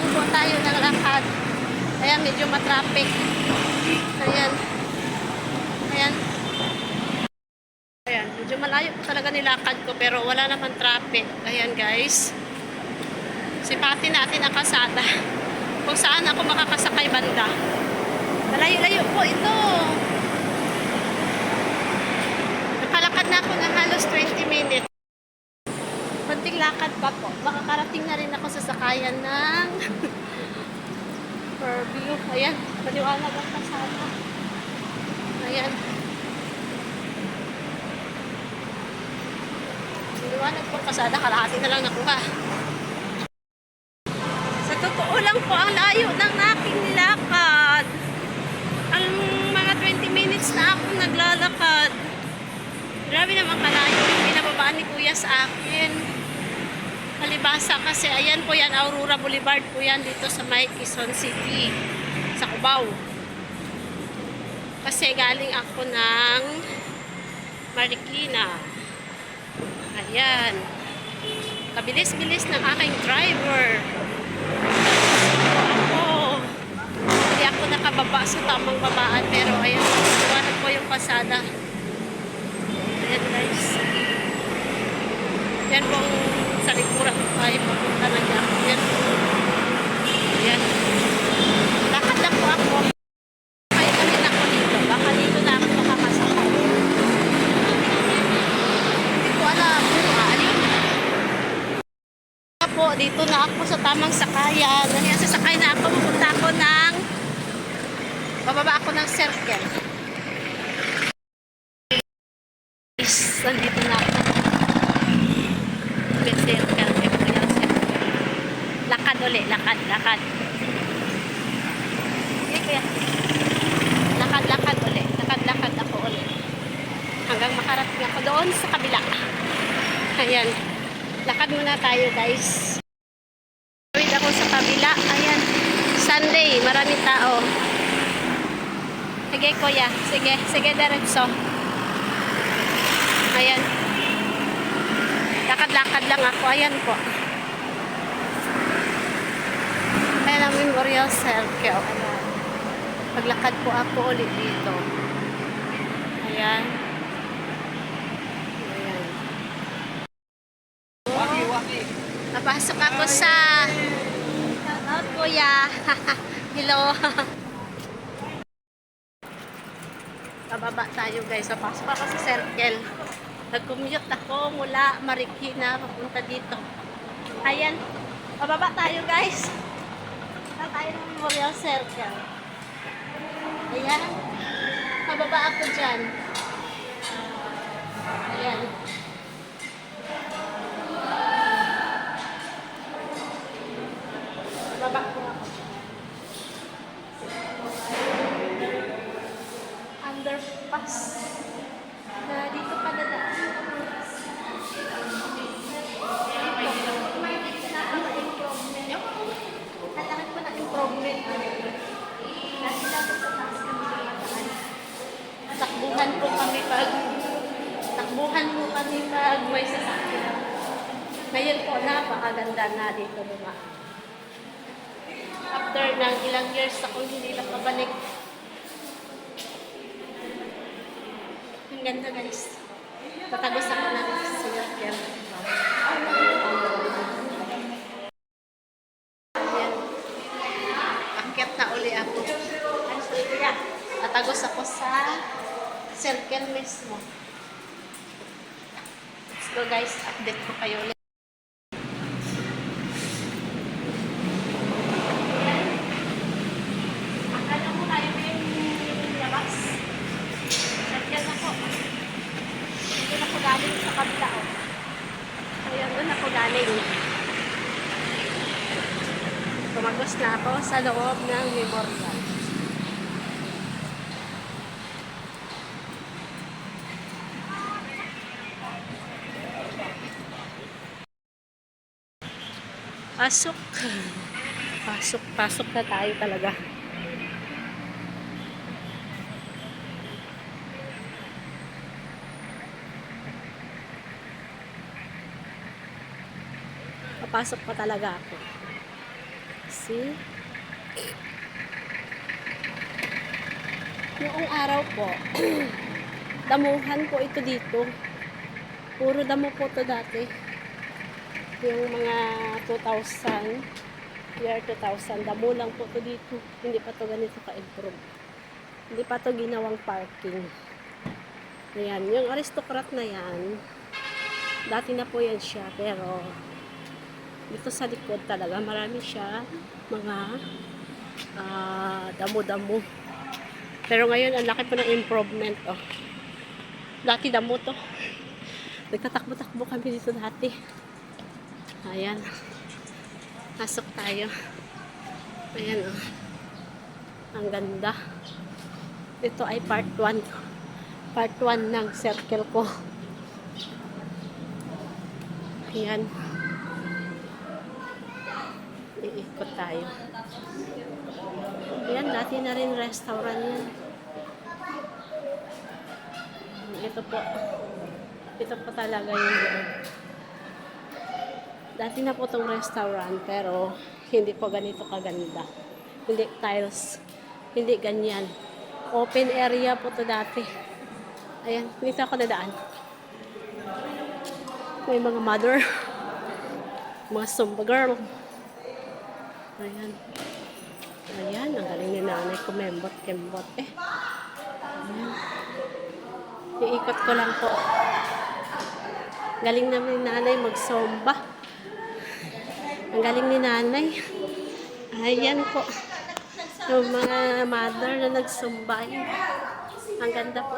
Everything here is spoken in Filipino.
lang po tayo ng lakad. Ayan, medyo matraffic. Ayan. Ayan. Ayan, medyo malayo po talaga nilakad ko pero wala naman traffic. Ayan guys. Sipatin natin ang kasada. Kung saan ako makakasakay banda. Malayo-layo po ito. Nakalakad na ako ng halos 20 minutes. Konting lakad pa po. Makakarating na rin ako sa sakayan ng Fairview. Ayan, maliwanag ang kasada. Ayan. Maliwanag po kasada, kalahati na lang nakuha. Sa totoo lang po, ang layo ng aking nilakad. Ang mga 20 minutes na akong naglalakad. Grabe naman kalayo yung binababaan ni Kuya sa akin. Kalibasa kasi, ayan po yan, Aurora Boulevard po yan dito sa may Quezon City, sa Cubao. Kasi galing ako ng Marikina. Ayan. Kabilis-bilis ng aking driver. Hindi ako nakababa sa tamang babaan pero ayan, iwanan po yung pasada. Ayan guys. Yan pong sa likuran tayo papunta na dyan. Ayan. Ayan. Lakad lang po ako. Kaya kami na ako dito. Baka dito na ako makakasakay. Hindi ko alam. Po, dito na ako sa tamang sakayan. Ayan, sasakay na ako. Pupunta ako ng bababa ako ng circle. Nandito na ako. Circle. Lakad ulit. Lakad. Okay, kuya. Lakad ulit. Lakad ako ulit. Hanggang makarating ako doon sa kabila. Ayan. Lakad muna tayo guys. Wait ako sa kabila. Ayan. Sunday. Maraming tao. Sige kuya. Sige diretso. Ayan. Lakad lang ako. Ayan po. Ayan ang Memorial Circle. Ayan. Paglakad po ako ulit dito. Ayan. Napasok ako sa shoutout kuya. Hello. Pababa tayo guys. Napasok ako sa circle. Nag-commute ako mula Marikina papunta dito. Ayan. Pababa tayo guys. Punta tayo ng Memorial Circle. Ayan. Pababa ako dyan. Ayan. Baba ko ako. Underpass. Na dito pa dadaan. Kailangan ko ng improvement. Kasi dapat sa taas kami dumadaan. Takbuhan po kami pag may sasakyan. Ngayon po, napakaganda na dito dumaan. After ng ilang years akong hindi nakabalik. Ang ganda guys. Patagos ako ng circle. Ayan. Akyat na uli ako. Patagos ako sa circle mismo. Let's go guys. Update ko kayo ulit. Galing sa kabila o. Ayan, doon ako galing. Tumagos na ako sa loob ng memorial. Pasok na tayo talaga. Papasok pa talaga ako See? Noong araw po, damuhan po ito dito. Puro damo po ito dati. Yung mga 2000, year 2000, damo lang po ito dito. Hindi pa ito ganito ka-improve. Hindi pa ito ginawang parking. Ayan, yung aristocrat na yan, dati na po yan siya, pero dito sa likod talaga, marami siya mga damo-damo. Pero ngayon, ang laki po ng improvement. Oh. Dati damo to. Nagtatakbo-takbo kami dito dati. Ayan. Pasok tayo. Ayan, oh. Ang ganda. Ito ay part 1. Part 1 ng circle ko. Ayan. Iikot tayo. Ayan, dati na rin restaurant yan. Ito po. Ito po talaga yung doon. Dati na po itong restaurant, pero hindi po ganito kaganda. Hindi tiles. Hindi ganyan. Open area po ito dati. Ayan, dito ako nadaan. May mga mother. Mga Zumba girl. Ayan. Ayan, ang galing ni nanay kumembot-kembot. Ayan. Iikot ko lang po. Galing naman ni nanay mag-zumba. Ang galing ni nanay. Ayan po. Yung mga mother na nag-zumba. Ang ganda po.